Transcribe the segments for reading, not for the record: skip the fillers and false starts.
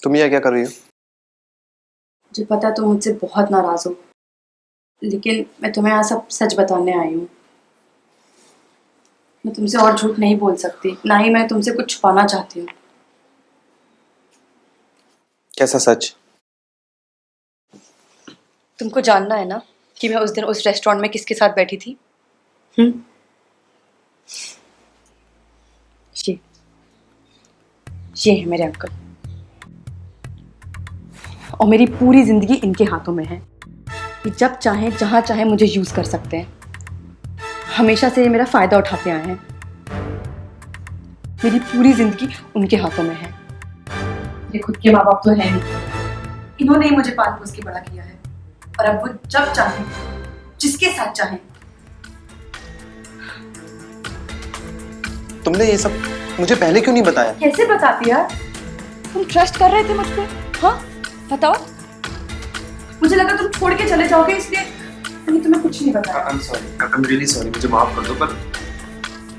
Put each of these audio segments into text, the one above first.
तुम यहाँ क्या कर रही हो? मुझे पता है तुम मुझसे बहुत नाराज हो, लेकिन मैं तुम्हें यहाँ सब सच बताने आई हूँ। मैं तुमसे और झूठ नहीं बोल सकती, ना ही मैं तुमसे कुछ छुपाना चाहती हूँ। कैसा सच? तुमको जानना है ना कि मैं उस दिन उस रेस्टोरेंट में किसके साथ बैठी थी? हम्म? ये ये है मेरे अंकल, और मेरी पूरी जिंदगी इनके हाथों में है कि जब चाहे जहां चाहे मुझे यूज कर सकते हैं। हमेशा से ये मेरा फायदा उठाते आए हैं। मेरी पूरी जिंदगी उनके हाथों में है। मेरे खुद के माँ बाप तो है नहीं, इन्होंने ही मुझे पाल पोस के बड़ा किया है, और अब वो जब चाहे जिसके साथ चाहे। तुमने ये सब मुझे पहले क्यों नहीं बताया? कैसे बताती यार? तुम ट्रस्ट कर रहे थे मुझ पे? हाँ बताओ। मुझे लगा तुम छोड़ के चले जाओगे, इसलिए मैंने तुम्हें कुछ नहीं बताया। I'm sorry, I'm really sorry, मुझे माफ कर दो, पर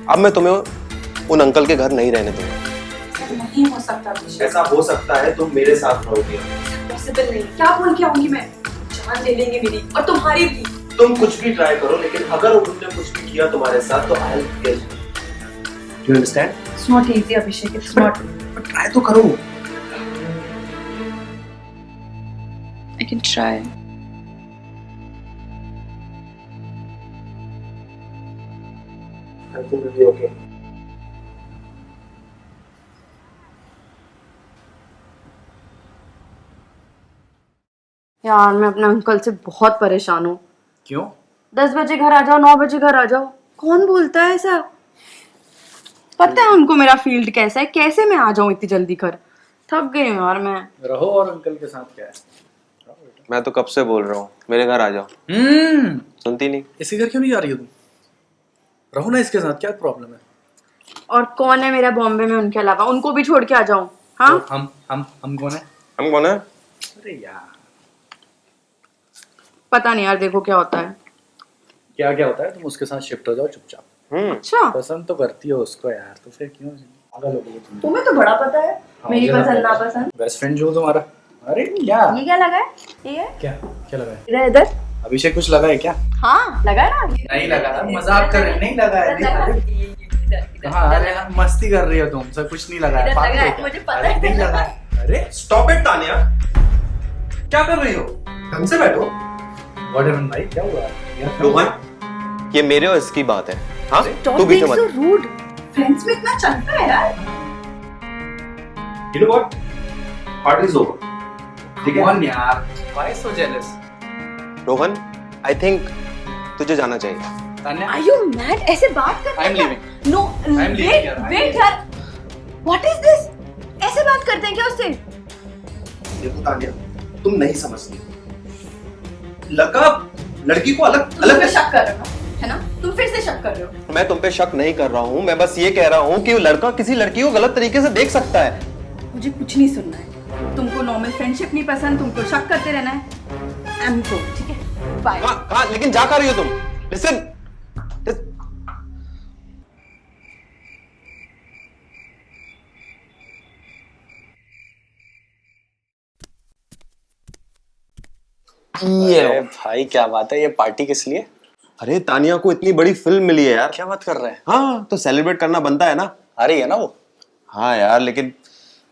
अब मैं तुम्हें उन अंकल के घर नहीं रहने दूंगा। ऐसा नहीं हो सकता अभिषेक। ऐसा हो सकता है, तुम मेरे साथ रहोगी। पॉसिबल नहीं। क्या बोल के आऊंगी मैं? जान ले लेंगे मेरी और तुम्हारी भी। तुम कुछ भी ट्राई करो, लेकिन अगर उन्होंने कुछ भी किया तुम्हारे साथ तो I'll kill you. Do you understand? It's not easy Abhishek, it's not. पर ट्राई तो करो। I can try. I think it'll be okay. यार मैं अपने अंकल से बहुत परेशान हूँ। क्यों? 10 बजे घर आ जाओ, 9 बजे घर आ जाओ। कौन बोलता है ऐसा? पता है उनको मेरा फील्ड कैसा है, कैसे मैं आ जाऊँ इतनी जल्दी घर। थक गई हूँ यार मैं। रहो, और अंकल के साथ क्या है? मैं तो कब से बोल रहा हूँ मेरे घर आ जाओ, सुनती नहीं। इसके घर क्यों नहीं जा रही हो तुम? रहो ना इसके साथ, क्या प्रॉब्लम है? और कौन है मेरा बॉम्बे में उनके अलावा? उनको भी छोड़ के आ जाऊं? हाँ तो हम कौन है? हम कौन है? अरे यार, पता नहीं यार, देखो क्या होता है। क्या क्या होता है? तुम उसके साथ शिफ्ट हो जाओ चुपचाप। अच्छा, पसंद तो करती हो उसको यार, तो फिर क्यों पागल हो गई तुम? तुम्हें तो बड़ा पता है मेरी पसंद ना पसंद। बेस्ट फ्रेंड जो तुम्हारा। अरे यार, ये क्या लगा है? ये क्या क्या लगा है? इधर इधर। अभिषेक कुछ लगा है क्या? हाँ लगा है ना? नहीं लगा ना, मजाक कर रहे, नहीं लगा है। हाँ, अरे हाँ, मस्ती कर रही हो तुम, सब कुछ नहीं लगा है। पागल हो क्या? मुझे पता अरे है। नहीं लगा है। अरे स्टॉप इट तानिया, क्या कर रही हो? ढंग से बैठो। व्हाट हैपेंड भाई, क्या हुआ? रोहन, ये मेरे और इसकी बात है। हाँ तू बीच में मत। रूड। फ्रेंड्स में इतना चलता है यार। You know what? Party is over. ठीक है? कौन यार? Why so jealous? Rohan, I think तुझे जाना चाहिए। Tanya, Are you mad? ऐसे बात करते I'm हैं क्या? leaving. No, I'm leaving wait, यार, I'm wait leaving. यार। What is this? ऐसे बात करते हैं क्या उससे? देखो तानिया, तुम नहीं समझती। लड़का लड़की को अलग तुम अलग पे शक कर रहे हो ना? है ना? तुम फिर से शक कर रहे हो। मैं तुम पे शक नहीं कर रहा हूँ, मैं बस ये कह रहा हूँ कि वो लड़का किसी लड़की को गलत तरीके से देख सकता है। मुझे कुछ नहीं सुनना है। तुमको नॉर्मल फ्रेंडशिप नहीं पसंद, तुमको शक करते रहना है। I'm go, ठीक है? बाय। कहाँ लेकिन जा कर रही हो तुम? लिसन, अरे भाई क्या बात है, ये पार्टी किस लिए? अरे तानिया को इतनी बड़ी फिल्म मिली है यार। क्या बात कर रहे हैं? हाँ तो सेलिब्रेट करना बनता है ना। आ रही है ना वो? हाँ यार, लेकिन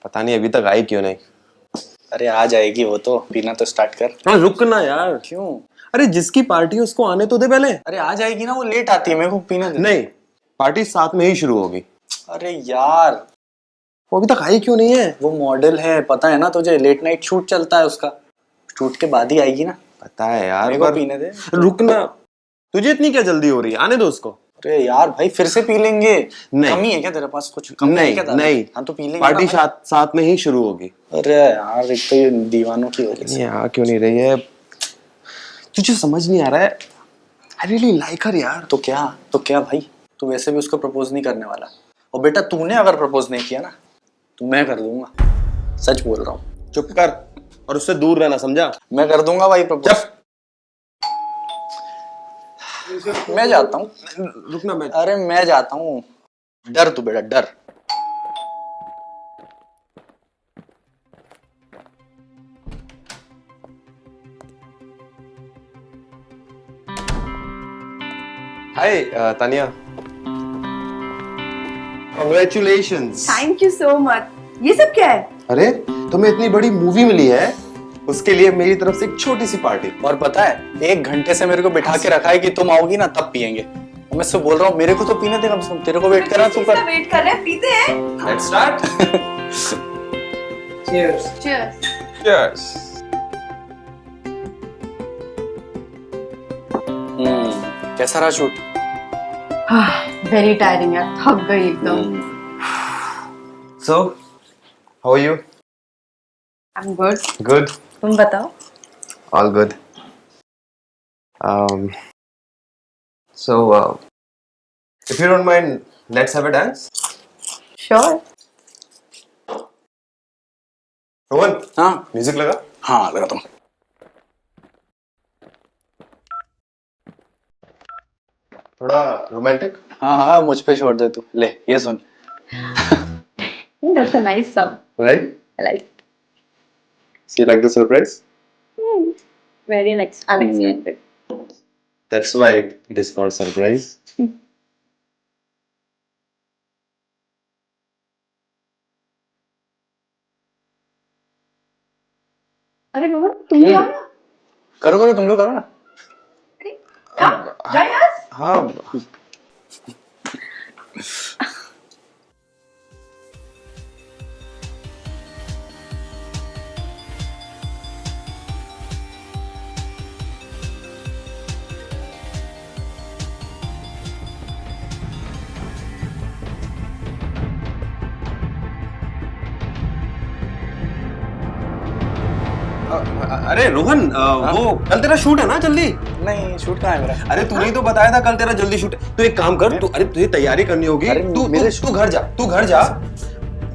पता नहीं अभी तक आई क्यों नहीं। अरे आ जाएगी वो तो, पीना तो स्टार्ट कर। हाँ रुक ना यार। क्यों? अरे जिसकी पार्टी है उसको आने तो दे पहले। अरे आ जाएगी ना, वो लेट आती है, मेरे को पीना दे। नहीं, पार्टी साथ में ही शुरू होगी। अरे यार, वो अभी तक आई क्यों नहीं है? वो मॉडल है, पता है ना तुझे, लेट नाइट शूट चलता है उसका, शूट के बाद ही आएगी ना। पता है यार, मेरे को पर पीने दे। रुक ना, तुझे इतनी क्या जल्दी हो रही है? आने दो उसको। अरे यार भाई, फिर से पी लेंगे। नहीं। कमी है क्या तेरे पास? कुछ कमी है नहीं क्या? नहीं, हाँ तो पी लेंगे पार्टी ना। साथ में ही शुरू होगी। अरे यार, एक तो ये दीवानों की वजह से। यहाँ क्यों नहीं रही है? तुझे समझ नहीं आ रहा है? आई रियली लाइक हर यार। तो क्या भाई, तू वैसे भी उसको प्रपोज नहीं करने वाला, और बेटा तूने अगर प्रपोज नहीं किया ना तो मैं कर दूंगा, सच बोल रहा हूँ। चुप कर और उससे दूर रहना, समझा? मैं कर दूंगा भाई प्रपोज। मैं जाता हूँ। रुकना, मैं अरे मैं जाता हूँ, डर तू बेटा, डर। Hi Tania, congratulations. Thank you so much. ये सब क्या है? अरे तुम्हें इतनी बड़ी मूवी मिली है, उसके लिए मेरी तरफ से एक छोटी सी पार्टी। और पता है 1 घंटे से मेरे को बिठा के रखा है कि तुम आओगी ना तब पियेंगे। और मैं उससे बोल रहा हूँ मेरे को तो पीने दे कम से कम, तेरे को वेट कर रहा तू कर। वेट कर रहे हैं, पीते हैं। Let's start. Cheers. Cheers. Cheers. कैसा रहा शूट? वेरी टायरिंग यार, थक गई एकदम। So how are you? I am good. Good. तुम बताओ। All good. So if you don't mind, let's have a dance. Sure. Rohan, हाँ म्यूजिक लगा। हाँ लगाता हूँ। थोड़ा रोमांटिक। हाँ हाँ मुझ पे छोड़ दे तू, ले ये सुन। That's a nice song. Right? I like it. So you like the surprise? Very nice. Unexpected. That's why it is called surprise. अरे रोहन, तुम भी आओ ना। करो करो तुम लोग करो ना। जा यार। हाँ। अरे रोहन, वो कल तेरा शूट है ना जल्दी? नहीं शूट कहाँ है मेरा? अरे तूने ही तो बताया था कल तेरा जल्दी शूट है। तू एक काम कर, तू अरे तुझे तैयारी करनी होगी। अरे तू मेरे तू घर जा, तू घर जा।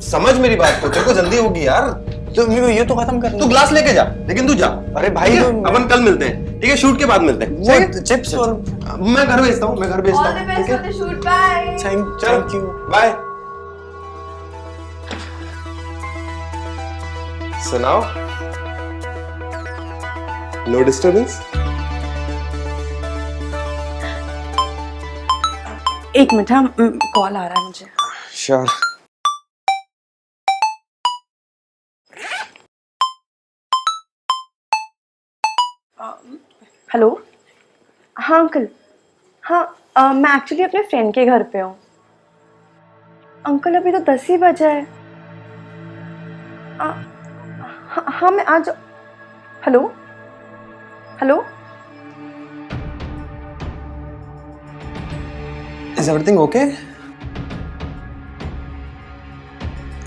समझ मेरी बात को, तेरे को जल्दी होगी यार। तो मेरे को ये तो खत्म कर। तू ग्लास लेके जा, लेकिन तू जा। अरे भाई अपन कल मिलते हैं, ठीक है? शूट के बाद मिलते हैं। वो चिप्स और मैं घर भेजता हूँ, मैं घर भेजता All the हूँ, best ठीक for है? the shoot. Bye. Thank you. Bye. So now, no disturbance. एक मिनट, हाँ कॉल आ रहा है मुझे। Sure. हेलो। हाँ अंकल। हाँ मैं एक्चुअली अपने फ्रेंड के घर पे हूँ। अंकल अभी तो 10 ही बजे है। हाँ मैं आज। Hello hello. Is everything okay?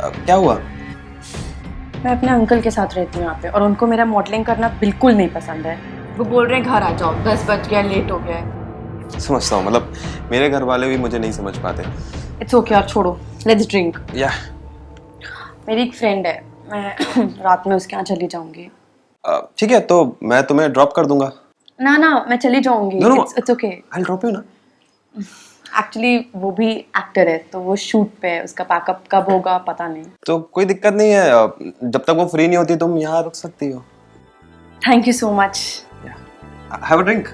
क्या हुआ? मैं अपने अंकल के साथ रहती हूँ यहाँ पे, और उनको मेरा मॉडलिंग करना बिल्कुल नहीं पसंद है। वो बोल रहे हैं घर आ जाओ, 10 बज गया, लेट हो गया है। समझता हूँ, मतलब मेरे घर वाले भी मुझे नहीं समझ पाते। इट्स ओके यार, छोड़ो, लेट्स ड्रिंक। या मेरी एक फ्रेंड है, मैं रात में उसके यहाँ चली जाऊंगी। ठीक है, तो मैं तुम्हें ड्रॉप कर दूंगा। ना ना, मैं चली जाऊंगी। No, no. It's okay. I'll drop you ना। एक्चुअली वो भी एक्टर है, तो वो शूट पे है, उसका पैकअप कब होगा पता नहीं। तो कोई दिक्कत नहीं है, जब तक वो फ्री नहीं होती तुम यहाँ रुक सकती हो। Thank you so much. Have a drink.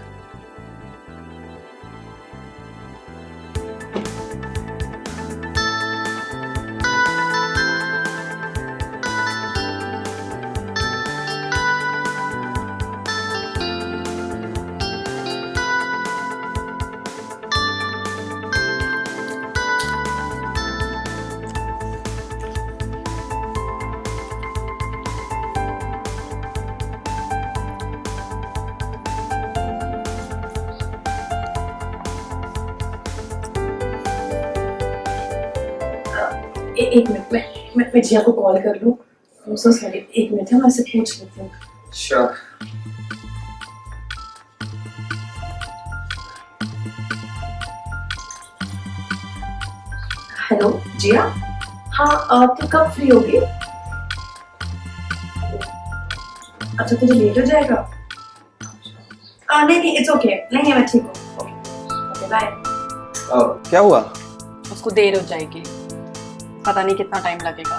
एक मिनट, मैं जिया को कॉल कर लूँ। I'm so sorry, एक मिनट है, मैं उससे पूछ लेती हूँ। Sure. हेलो जिया। हाँ तू कब फ्री होगी? अच्छा तुझे लेट हो जाएगा? नहीं नहीं, इट्स ओके। नहीं मैं ठीक हूँ। Okay bye. क्या हुआ? उसको देर हो जाएगी, पता नहीं कितना टाइम लगेगा।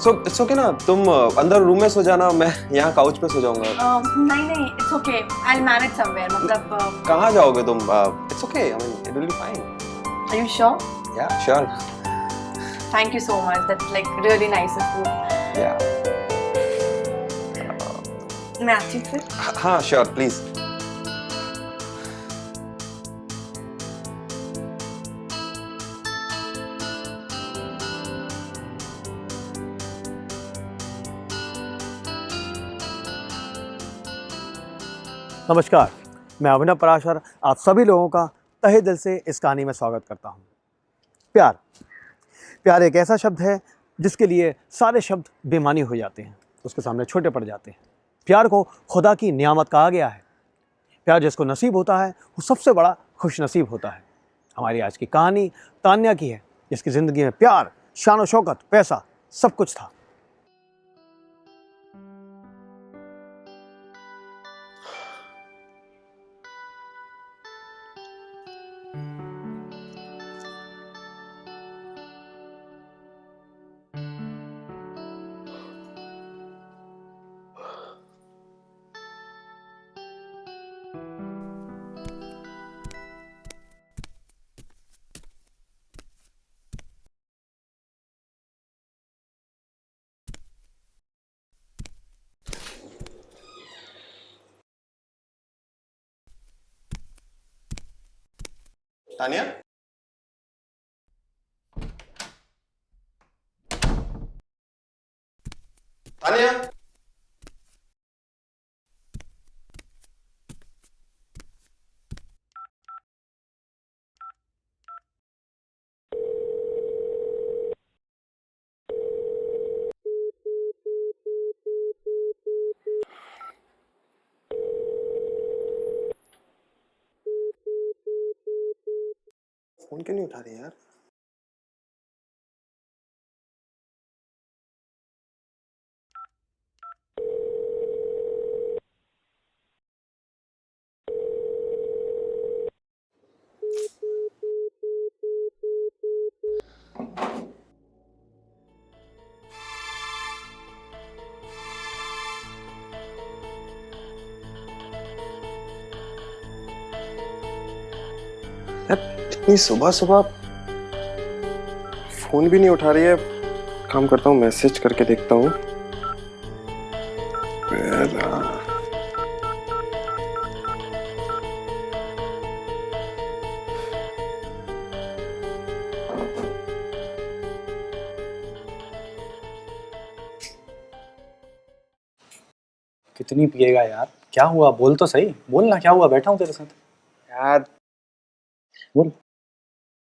सो इट्स ओके ना, तुम अंदर रूम में सो जाना, मैं यहाँ काउच पे सो जाऊंगा। नहीं नहीं, it's okay, I will manage somewhere, मतलब कहाँ जाओगे तुम? It's okay, I mean it will be fine. Are you sure? Yeah sure. Thank you so much, that's like really nice of you. Yeah मैं आती हूँ फिर। हाँ श्योर, प्लीज। नमस्कार, मैं अभिनव पराशर आप सभी लोगों का तहे दिल से इस कहानी में स्वागत करता हूँ। प्यार प्यार एक ऐसा शब्द है जिसके लिए सारे शब्द बेमानी हो जाते हैं, उसके सामने छोटे पड़ जाते हैं। प्यार को खुदा की नियामत कहा गया है। प्यार जिसको नसीब होता है वो सबसे बड़ा खुश नसीब होता है। हमारी आज की कहानी तान्या की है, जिसकी ज़िंदगी में प्यार, शान व शौकत, पैसा सब कुछ था। तानिया, तानिया, फोन क्यों नहीं उठा रही यार? इतनी सुबह सुबह फोन भी नहीं उठा रही है। काम करता हूँ, मैसेज करके देखता हूँ। कितनी पिएगा यार? क्या हुआ? बोल तो सही, बोल ना, क्या हुआ? बैठा हूँ तेरे साथ। यार बोल।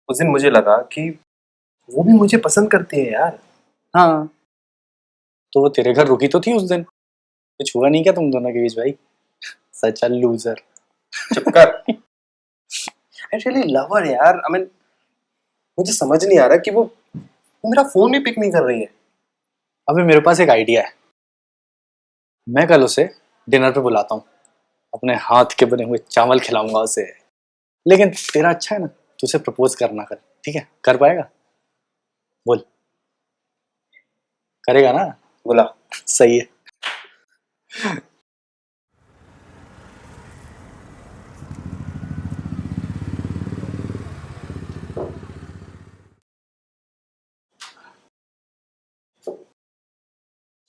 उस दिन मुझे लगा कि वो भी मुझे पसंद करती है यार। हाँ, तो वो तेरे घर रुकी तो थी उस दिन, कुछ हुआ नहीं क्या तुम दोनों के बीच भाई? सच अ लूजर। चुप कर। आई रियली लव हर यार। आई मीन मुझे समझ नहीं आ रहा कि वो मेरा फोन भी पिक नहीं कर रही है। अबे मेरे पास एक आइडिया है, मैं कल उसे डिनर पे बुलाता हूँ, अपने हाथ के बने हुए चावल खिलाऊंगा उसे। लेकिन तेरा अच्छा है ना, तू उसे प्रपोज करना कर, ठीक है? कर पाएगा? बोल, करेगा ना? बोला। सही है।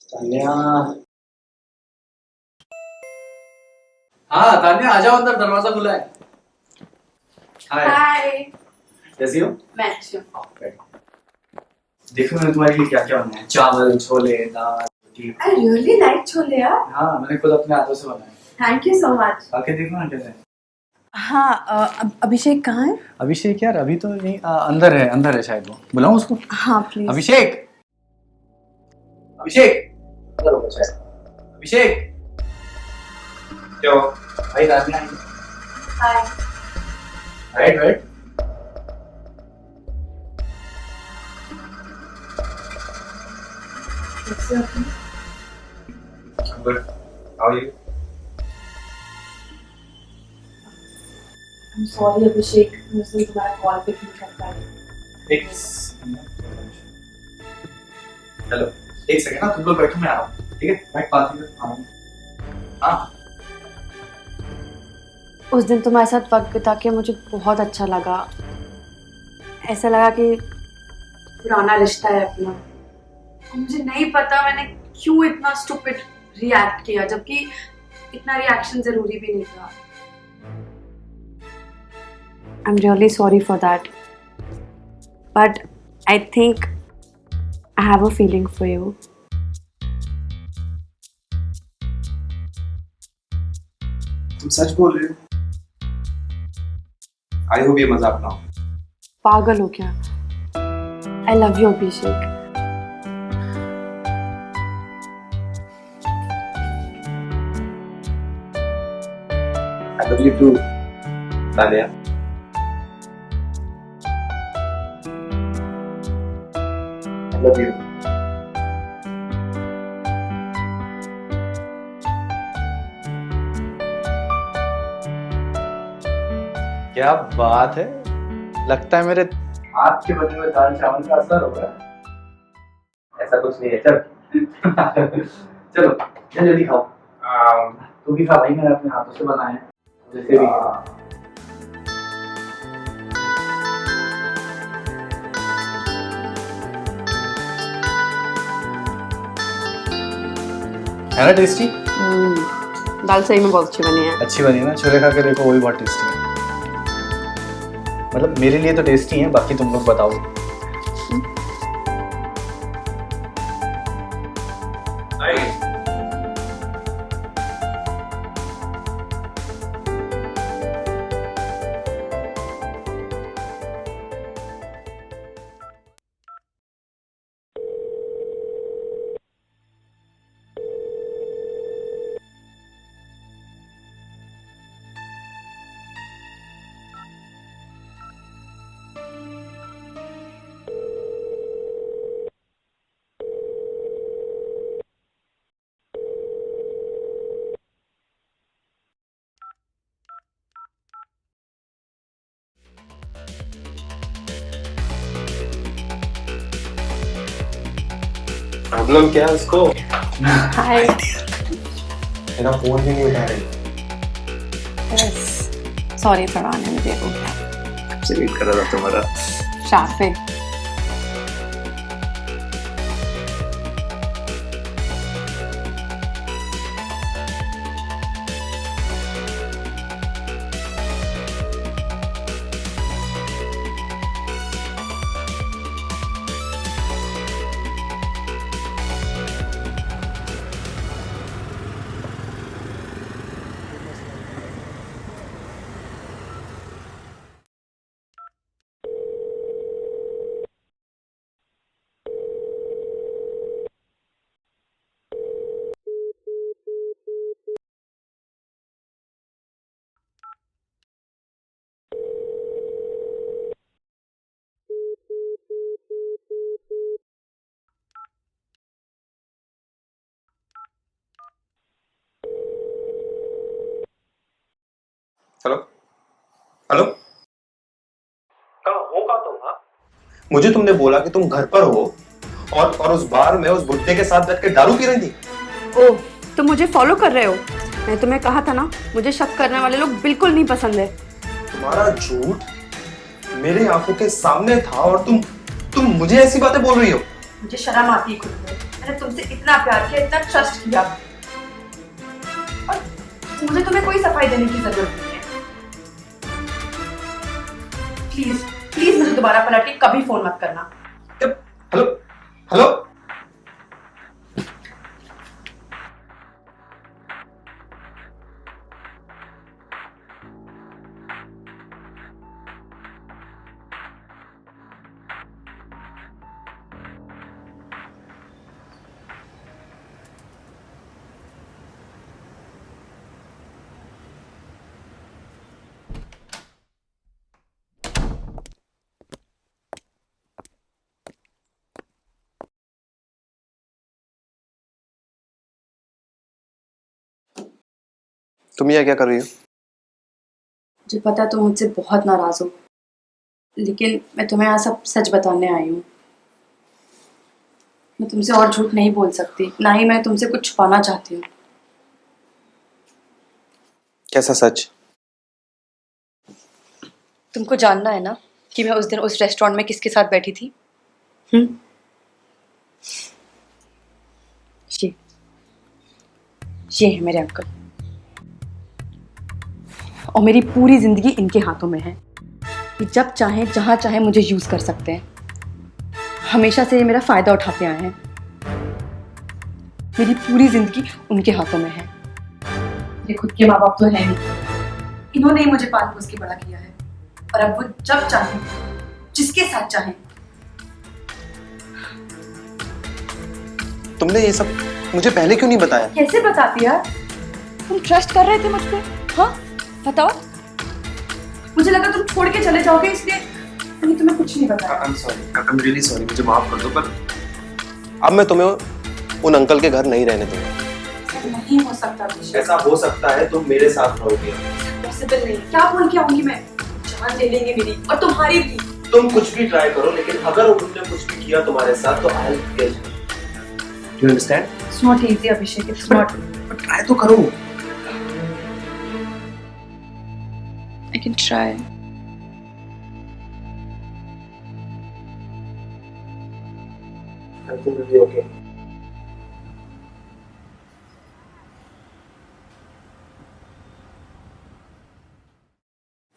तान्या, हाँ तान्या आ जाओ अंदर, दरवाजा खुला है। हाय। कैसी हो? मैं अच्छी हूँ। देखो मैंने तुम्हारे लिए क्या क्या बनाया, चावल, छोले, दाल, रोटी। I really like छोले यार। हाँ, मैंने खुद अपने हाथों से बनाया। Thank you so much। आके देखो ना कैसे। हाँ, अभिषेक कहाँ है? अभिषेक यार अभी तो नहीं, अंदर है शायद। वो बुलाऊं उसको? हाँ प्लीज। अभिषेक, अभिषेक, अंदर होगा शायद। अभिषेक, क्या हुआ? भाई तान्या आई। Hi. Right. I'm good. How are you? I'm sorry Abhishek, मुझसे तुम्हारा कॉल पिक नहीं कर पाई। हेलो। एक सेकंड ना, तुम लोग बैठो, मैं आ रहा हूँ, ठीक है? बैठ, बात ही कर, हाँ। उस दिन तुम्हारे साथ वक्त बिता के मुझे बहुत अच्छा लगा। ऐसा लगा कि पुराना रिश्ता है अपना। मुझे नहीं पता मैंने क्यों इतना स्टूपिड रिएक्ट किया, जबकि इतना रिएक्शन जरूरी भी नहीं था। I'm really sorry for that. But I think I have a feeling for you. तुम सच बोल रहे हो? आई होप ये मजाक ना हो। पागल हो क्या? I love you, Abhishek. I love you too, Talia. I love you. क्या बात है, लगता है मेरे हाथ के बने हुए दाल चावल का असर हो रहा है। ऐसा कुछ नहीं है, चल। चलो जल्दी खाओ। तू भी खा भाई, मैंने अपने हाथों से बनाए हैं, जैसे भी। है ना टेस्टी? दाल सही में बहुत अच्छी बनी है। अच्छी बनी है ना, छोले खा के देखो, वो भी बहुत टेस्टी है। मतलब मेरे लिए तो टेस्टी है, बाकी तुम लोग बताओ। प्रॉब्लम क्या है उसको? हाय। मेरा फोन भी नहीं उठा रही। सॉरी, थोड़ा आने में देर हो गया। कब से वेट कर रहा था तुम्हारा। शार्प है। हेलो हेलो, कहाँ हो? कहाँ तुम? हाँ, मुझे तुमने बोला कि तुम घर पर हो और उस बार में उस बुड्ढे के साथ बैठ के दारू पी रही थी। ओह, तुम मुझे फॉलो कर रहे हो? मैं तुम्हें कहा था ना, मुझे शक करने वाले लोग बिल्कुल नहीं पसंद है। तुम्हारा झूठ मेरे आंखों के सामने था और तुम मुझे ऐसी बातें बोल रही हो। मुझे शर्म आती है खुद पे। मैंने तुमसे इतना प्यार किया, इतना ट्रस्ट किया, और मुझे तुम्हें कोई सफाई देने की जरूरत नहीं है। प्लीज प्लीज मुझे दोबारा पलट के कभी फोन मत करना। हेलो हेलो, तुम ये क्या कर रही हो? मुझे पता है तुम मुझसे बहुत नाराज हो, लेकिन मैं तुम्हें यहाँ सब सच बताने आई हूँ। मैं तुमसे और झूठ नहीं बोल सकती, ना ही मैं तुमसे कुछ छुपाना चाहती हूँ। कैसा सच? तुमको जानना है ना कि मैं उस दिन उस रेस्टोरेंट में किसके साथ बैठी थी? ये ये है मेरे अंकल, और मेरी पूरी जिंदगी इनके हाथों में है कि जब चाहे जहां चाहे मुझे यूज कर सकते हैं। हमेशा से ये मेरा फायदा उठाते आए हैं। मेरी पूरी जिंदगी उनके हाथों में है। ये खुद के माँ बाप तो है नहीं, इन्होंने ही मुझे पाल पोस के बड़ा किया है, और अब वो जब चाहे जिसके साथ चाहे। तुमने ये सब मुझे पहले क्यों नहीं बताया? कैसे बताती यार? तुम ट्रस्ट कर रहे थे मुझ पे? हाँ बताओ। मुझे लगा तुम छोड़ के चले जाओगे, इसलिए मैंने तुम्हें कुछ नहीं बताया। I'm sorry, I'm really sorry, मुझे माफ कर दो, पर अब मैं तुम्हें उन अंकल के घर नहीं रहने दूंगा। ऐसा नहीं हो सकता अभिषेक। ऐसा हो सकता है, तुम मेरे साथ रहोगे। पॉसिबल नहीं। क्या बोल के आऊंगी मैं? जान ले लेंगे मेरी और तुम्हारी भी। तुम कुछ भी ट्राई करो, लेकिन अगर उन्होंने कुछ भी किया तुम्हारे साथ तो I'll kill you. Do you understand? It's not easy Abhishek, it's not. पर ट्राई तो करो। I can try. I think it'll be okay.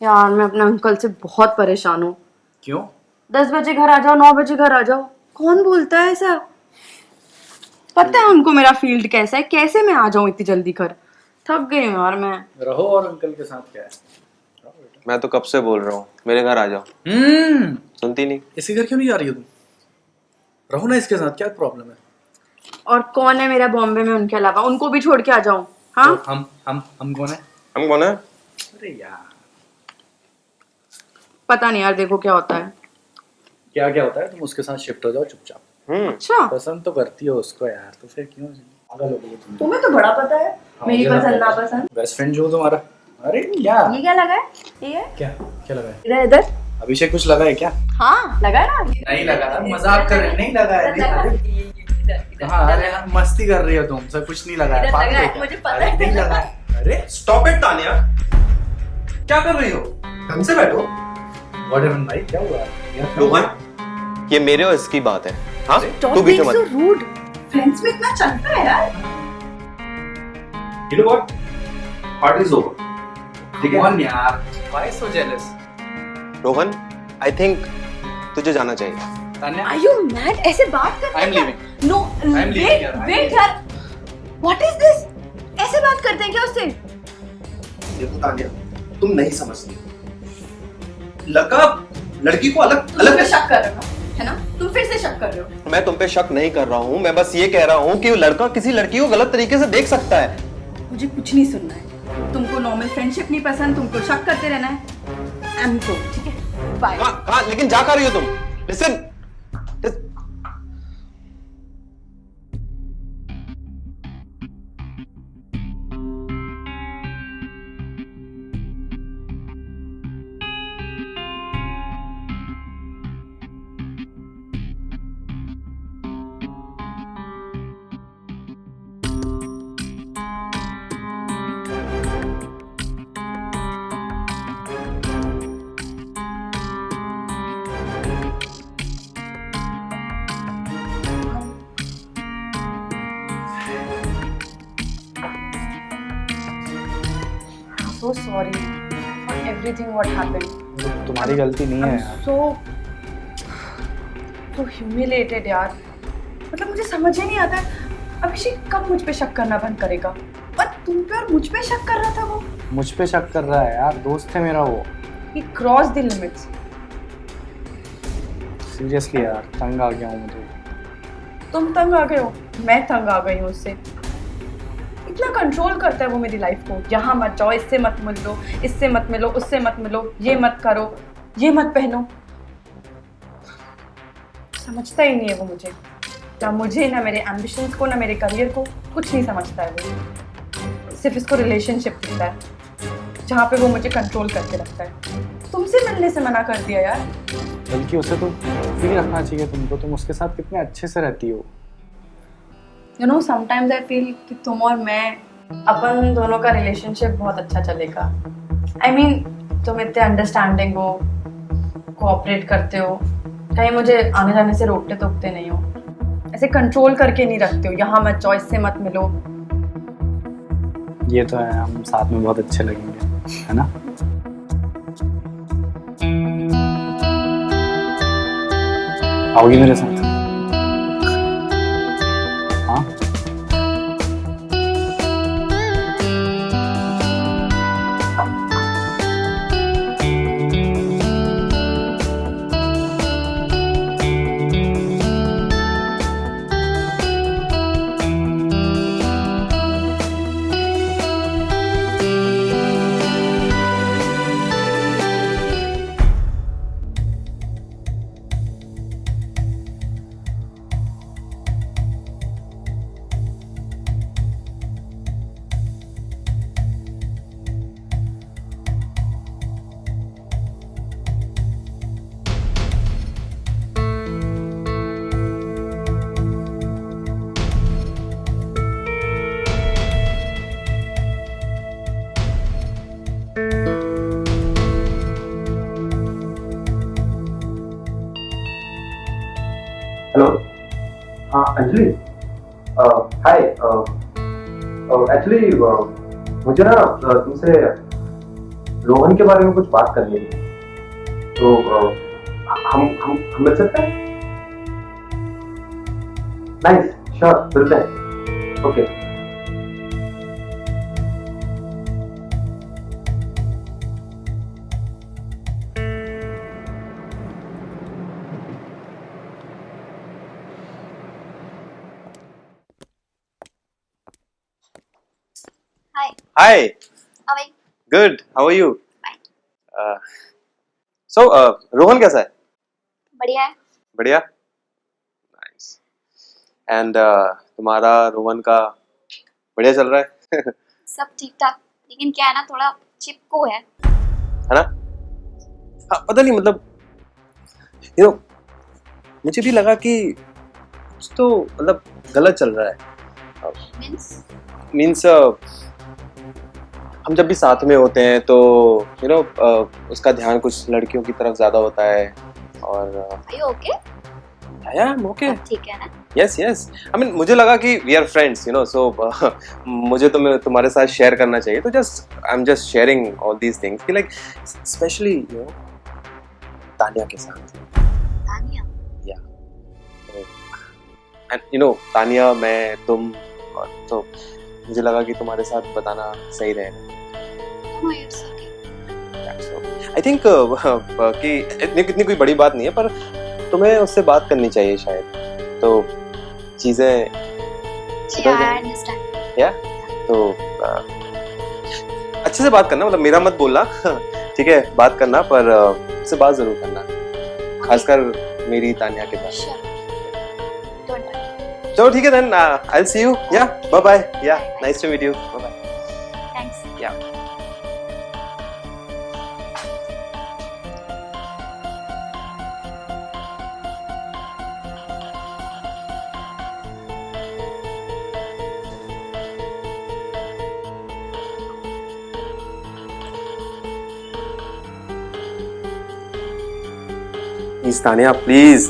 यार मैं अपने अंकल से बहुत परेशान हूँ। क्यों? 10 बजे घर आ जाओ, 9 बजे घर आ जाओ। कौन बोलता है ऐसा? पता है उनको मेरा फील्ड कैसा है, कैसे मैं आ जाऊँ इतनी जल्दी घर। थक गई हूँ यार मैं। रहो, और अंकल के साथ क्या है? मैं तो कब से बोल रहा हूँ मेरे घर आ जाओ, सुनती नहीं। इसी घर क्यों नहीं जा रही हो तुम? रहो ना इसके साथ, क्या प्रॉब्लम है? और कौन है मेरा बॉम्बे में उनके अलावा? उनको भी छोड़ के आ जाऊं? हाँ तो हम कौन है? हम कौन है? अरे यार, पता नहीं यार, देखो क्या होता है। क्या क्या होता है? तुम उसके साथ शिफ्ट हो जाओ चुपचाप। अच्छा, पसंद तो करती हो उसको यार, तो फिर क्यों पागल हो गई तुम? तुम्हें तो बड़ा पता है मेरी पसंद ना पसंद। बेस्ट फ्रेंड जो तुम्हारा। अरे यार, ये क्या लगा है? ये क्या क्या लगा है? इधर इधर। अभिषेक कुछ लगा है क्या? हाँ लगा है ना। नहीं लगा ना, मजाक कर रहे, नहीं लगा है। हाँ, अरे हाँ, मस्ती कर रही हो तुम, सब कुछ नहीं लगा है। पागल हो क्या? मुझे पता अरे है। नहीं लगा है। अरे Stop it, तानिया। क्या कर रही हो? ढंग से बैठो। व्हाट हैपेंड भाई, क्या हुआ? रोहन, ये मेरे और इसकी बात है। हाँ, Stop तू बीच being में so मत। rude. Friends में इतना चलता है यार। You know what? Party is over. ठीक है? कौन यार? Why so jealous? Rohan, I think तुझे जाना चाहिए। Tanya, Are you mad? ऐसे बात करते I'm हैं क्या? leaving. No, I'm leaving wait, यार, I'm wait leaving. यार। What is this? ऐसे बात करते हैं क्या उससे? देखो तानिया, तुम नहीं समझती। लड़का लड़की को अलग तुम अलग पे शक कर रहे हो ना? है ना? तुम फिर से शक कर रहे हो। मैं तुम पे शक नहीं कर रहा हूँ, मैं बस ये कह रहा हूँ कि लड़का किसी लड़की को गलत तरीके से देख सकता है। मुझे कुछ नहीं सुनना है। तुमको नॉर्मल फ्रेंडशिप नहीं पसंद, तुमको शक करते रहना है। I'm go, ठीक है? बाय। कहाँ लेकिन जा कर रही हो तुम? Listen, So sorry for everything what happened. तुम्हारी गलती नहीं है I'm यार। so humiliated यार। मतलब मुझे समझ ही नहीं आता है अभिषेक कब मुझ पे शक करना बंद करेगा। और तुम पे और मुझ पे शक कर रहा था वो। मुझ पे शक कर रहा है यार, दोस्त है मेरा वो। He crossed the limits. Seriously यार, तंग आ गया हूँ मुझे। तुम तंग आ गए हो, मैं तंग आ गई हूँ उससे। इतना कंट्रोल करता है वो मेरी लाइफ को। यहाँ मत जाओ, इससे मत मिलो, इससे मत मिलो, उससे मत मिलो, ये मत करो, ये मत पहनो। समझता ही नहीं है वो मुझे, ना मुझे, ना मेरे एम्बिशंस को, ना मेरे करियर को, कुछ नहीं समझता है वो। सिर्फ इसको रिलेशनशिप दिखता है जहाँ पे वो मुझे कंट्रोल करके रखता है। तुमसे मिलने से मना कर दिया यार। बल्कि उसे तो फ्री रखना चाहिए तुमको। तुम उसके साथ कितने अच्छे से रहती हो, you know sometimes I feel कि तुम और मैं, अपन दोनों का रिलेशनशिप बहुत अच्छा चलेगा। आई मीन तुम इतने अंडरस्टैंडिंग हो, कोऑपरेट करते हो, कहीं मुझे आने जाने से रोकते टोकते नहीं हो, ऐसे कंट्रोल करके नहीं रखते हो, यहाँ मत चॉइस से मत मिलो। ये तो है, हम साथ में बहुत अच्छे लगेंगे, है ना? आओगी मेरे साथ? हाँ? हेलो, हाँ अंजलि, हाय। एक्चुअली मुझे ना तुमसे रोहन के बारे में कुछ बात करनी है, तो हम मिल सकते हैं? नाइस, श्योर, मिलते हैं। Okay. Hi. How are you? Good. How are you? Fine. So, Rohan कैसा है? बढ़िया है। बढ़िया. Nice. And तुम्हारा रोहन का बढ़िया चल रहा है? सब ठीक ठाक, लेकिन क्या है ना, थोड़ा चिपको है। है ना? हाँ, पता नहीं, मतलब मुझे भी लगा कि कुछ तो मतलब गलत चल रहा है। मीन्स हम जब भी साथ में होते हैं तो उसका ध्यान कुछ लड़कियों की तरफ ज्यादा होता है और Are you okay? ओके। ठीक है ना? यस आई मीन मुझे लगा कि वी आर फ्रेंड्स सो मुझे तुम्हारे साथ शेयर करना चाहिए, तो I am just sharing all these things कि लाइक स्पेशली तानिया के साथ। तानिया? एंड तानिया, मैं, तुम, और तो मुझे लगा कि तुम्हारे साथ बताना सही रहेगा। No, it's okay. I think कि इतनी कोई बड़ी बात नहीं है, पर तुम्हें उससे बात करनी चाहिए शायद, तो चीजें Yeah, I understand. या तो अच्छे से बात करना, मतलब मेरा मत बोलना। ठीक है, बात करना, पर उससे बात जरूर करना, खासकर मेरी तानिया के बारे में। Sure. Don't worry. चलो ठीक है, then I will see you. Yeah bye bye. Yeah nice to meet you. Bye bye. Thanks. Yeah please Tania, please.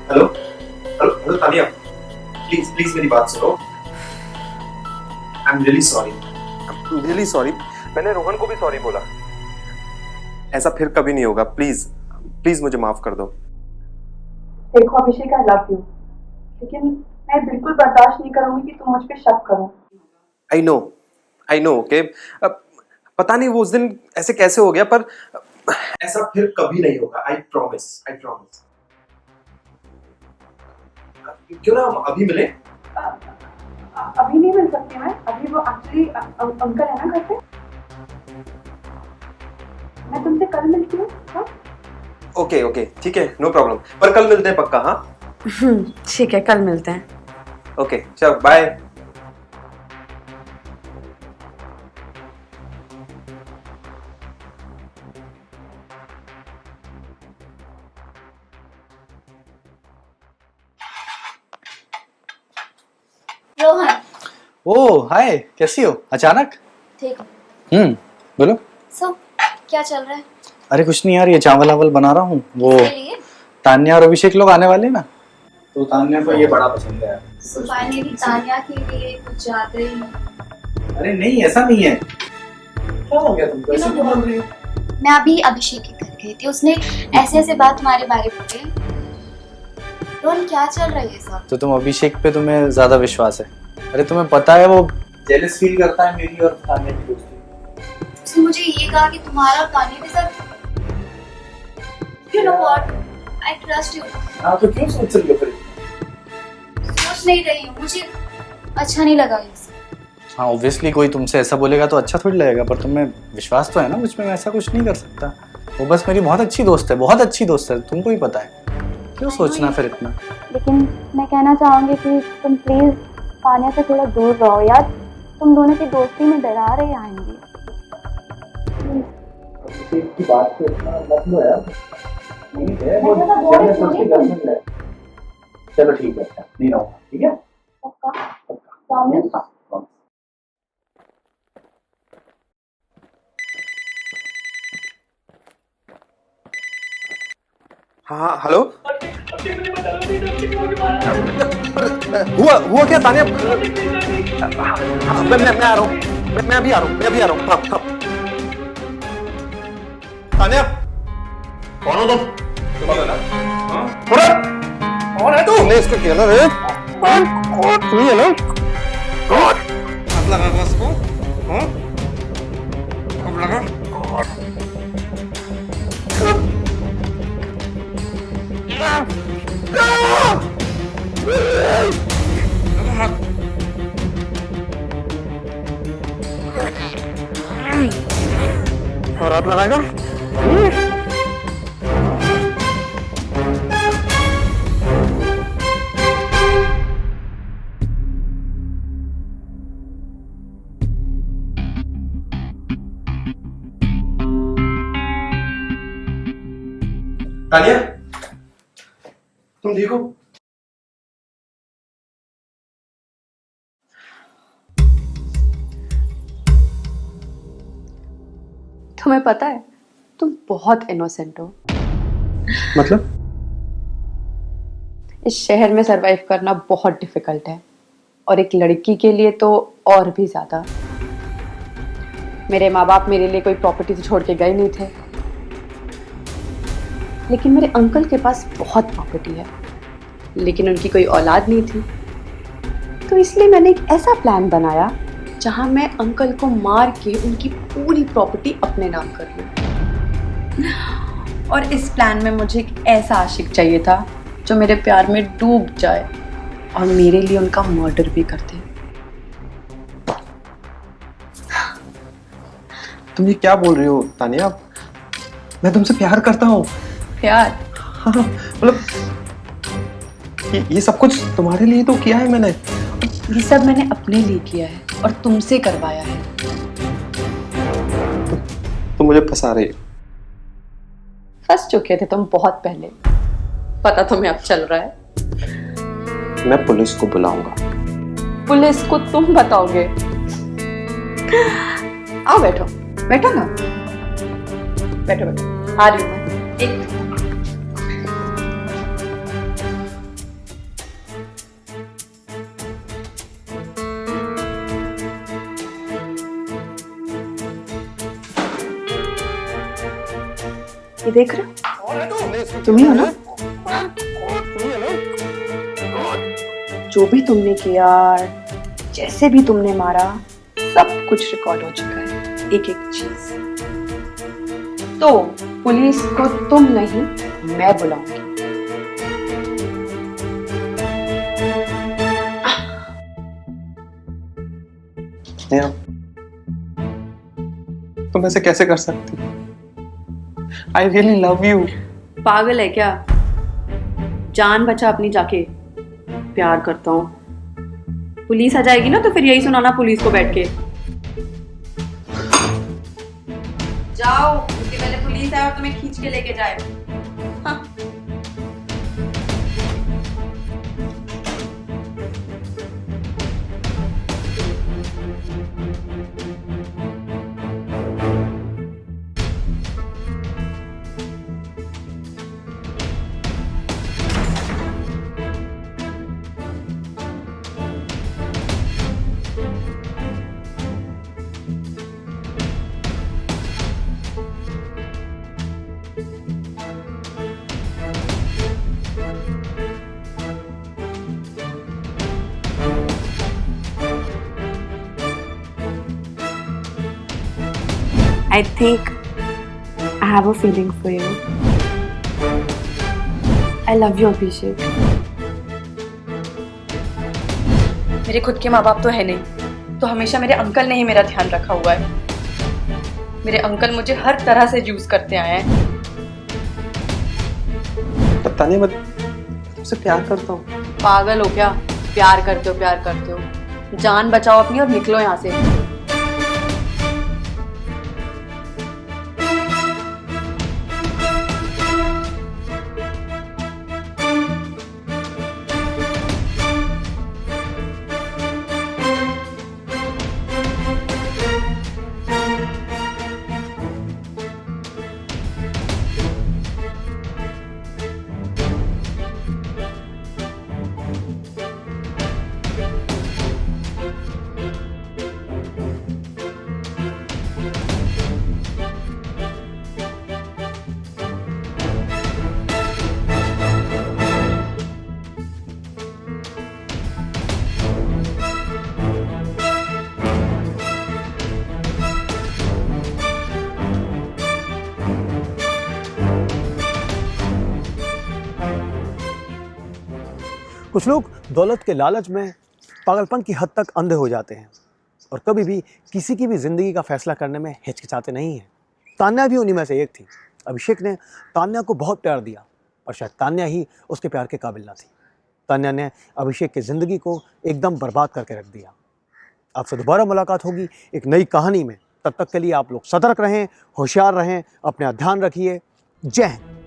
Hello hello hello Tania, please मेरी बात सुनो। I am really sorry. मैंने रोहन को भी सॉरी बोला। ऐसा फिर कभी नहीं होगा। प्लीज मुझे माफ कर दो। देखो अभिषेक, आई लव यू, लेकिन मैं बिल्कुल बर्दाश्त नहीं करूंगी कि तुम मुझ पे शक करो। I know okay. पता नहीं वो उस दिन ऐसे कैसे हो गया, पर ऐसा फिर कभी नहीं होगा। I promise. क्यों ना हम अभी मिले? अभी नहीं मिल सकती मैं, अभी वो एक्चुअली अंकल है ना घर पे। मैं तुमसे कल मिलती हूँ। हाँ ओके ठीक है, नो प्रॉब्लम, पर कल मिलते हैं पक्का। हाँ ठीक है, कल मिलते हैं। ओके, चलो बाय। ओ हाय, कैसी हो अचानक? ठीक हो? बोलो। सो क्या चल रहा है? अरे कुछ नहीं यार, ये चावल वावल बना रहा हूँ। वो किसके लिए? तान्या और अभिषेक लोग आने वाले ना, तो तान्या को ये बड़ा पसंद है यार। फाइनली तान्या के लिए कुछ ज्यादा ही। अरे नहीं, ऐसा नहीं है। क्या हो गया तुमको, ऐसे क्यों बोल रही हो? मैं अभी अभिषेक के घर गई थी, उसने ऐसे ऐसे बात तुम्हारे बारे में बोले। रोहन क्या चल रहा है ये सब? तो तुम अभिषेक पे तुम्हें ज्यादा विश्वास है? अरे तुम्हें पता है वो जेलस फील करता है मेरी और तान्या की दोस्ती। उसने मुझे ये कहा कि तुम्हारा और तान्या के साथ you know what, I trust you. हाँ तो क्यों सोच रही हो फिर? सोच नहीं रही हूँ, मुझे अच्छा नहीं लगा ये सब। हाँ ऑब्वियसली कोई तुमसे ऐसा बोलेगा तो अच्छा थोड़ी लगेगा, पर तुम्हें विश्वास तो है ना मुझ में, मैं ऐसा कुछ नहीं कर सकता। वो बस मेरी बहुत अच्छी दोस्त है, बहुत अच्छी दोस्त है, तुमको ही पता है। क्यों सोचना फिर इतना? लेकिन मैं कहना चाहूंगी कि तुम प्लीज तान्या से थोड़ा दूर रहो यार, तुम दोनों की दोस्ती में दरार ही आएंगी। की बात पे इतना मत लो यार। ठीक है, वो जेलस उसकी गर्लफ्रेंड है। चलो ठीक है, नहीं रहूंगा, ठीक है? प्रॉमिस? हाँ हेलो। हुआ क्या तान्या? हाँ, मैं आ रहा हूँ, मैं अभी आ रहा हूँ। हाँ। तान्या कौन हो तुम? कौन है तू? तुमने इसको किया ना रे? कौन तुम है ना? कौन? अब लगा इसको? हाँ? अब लगा? और हाथ लगाएगा? तानिया तुम ठीक हो? तुम्हें पता है तुम बहुत इनोसेंट हो। मतलब? इस शहर में सरवाइव करना बहुत डिफिकल्ट है, और एक लड़की के लिए तो और भी ज्यादा। मेरे माँ बाप मेरे लिए कोई प्रॉपर्टी तो छोड़ के गए नहीं थे, लेकिन मेरे अंकल के पास बहुत प्रॉपर्टी है, लेकिन उनकी कोई औलाद नहीं थी। तो इसलिए मैंने एक ऐसा प्लान बनाया जहां मैं अंकल को मार के उनकी पूरी प्रॉपर्टी अपने नाम कर लूं। और इस प्लान में मुझे एक ऐसा आशिक चाहिए था जो मेरे प्यार में डूब जाए और मेरे लिए उनका मर्डर भी कर दे। तुम ये क्या बोल रही हो तानिया? मैं तुमसे प्यार करता हूँ। प्यार? हाँ मतलब ये सब कुछ तुम्हारे लिए तो किया है मैंने। ये सब मैंने अपने लिए किया है और तुमसे करवाया है। तुम मुझे फंसा रही हो। फंस चुके थे तुम बहुत पहले, पता तुम्हें अब चल रहा है। मैं पुलिस को बुलाऊंगा। पुलिस को तुम बताओगे? आओ बैठो, बैठो ना, बैठो बैठो, आ रही हूँ मैं। एक ये देख रहे हो? तुम ही हो ना? जो भी तुमने किया, जैसे भी तुमने मारा, सब कुछ रिकॉर्ड हो चुका है, एक एक चीज। तो पुलिस को तुम नहीं, मैं बुलाऊंगी। तुम ऐसे कैसे कर सकती हो? I really love you. पागल है क्या? जान बचा अपनी जाके, प्यार करता हूँ। पुलिस आ जाएगी ना तो फिर यही सुनाना पुलिस को बैठ के। जाओ, उसके पहले पुलिस आए और तुम्हें खींच के लेके जाए। हाँ। I think I have a feeling for you. I love you, Abhishek. मेरे खुद के माँ बाप तो है नहीं, तो हमेशा मेरे अंकल ने ही मेरा ध्यान रखा हुआ है। मेरे अंकल मुझे हर तरह से यूज करते आए हैं। पता नहीं, मैं तुमसे प्यार करता हूँ। पागल हो क्या? प्यार करते हो, प्यार करते हो। जान बचाओ अपनी और निकलो यहाँ से। कुछ लोग दौलत के लालच में पागलपन की हद तक अंधे हो जाते हैं और कभी भी किसी की भी ज़िंदगी का फैसला करने में हिचकिचाते नहीं हैं। तान्या भी उन्हीं में से एक थी। अभिषेक ने तान्या को बहुत प्यार दिया, पर शायद तान्या ही उसके प्यार के काबिल ना थी। तान्या ने अभिषेक की ज़िंदगी को एकदम बर्बाद करके रख दिया। आपसे दोबारा मुलाकात होगी एक नई कहानी में। तब तक के लिए आप लोग सतर्क रहें, होशियार रहें, अपना ध्यान रखिए। जय हिंद।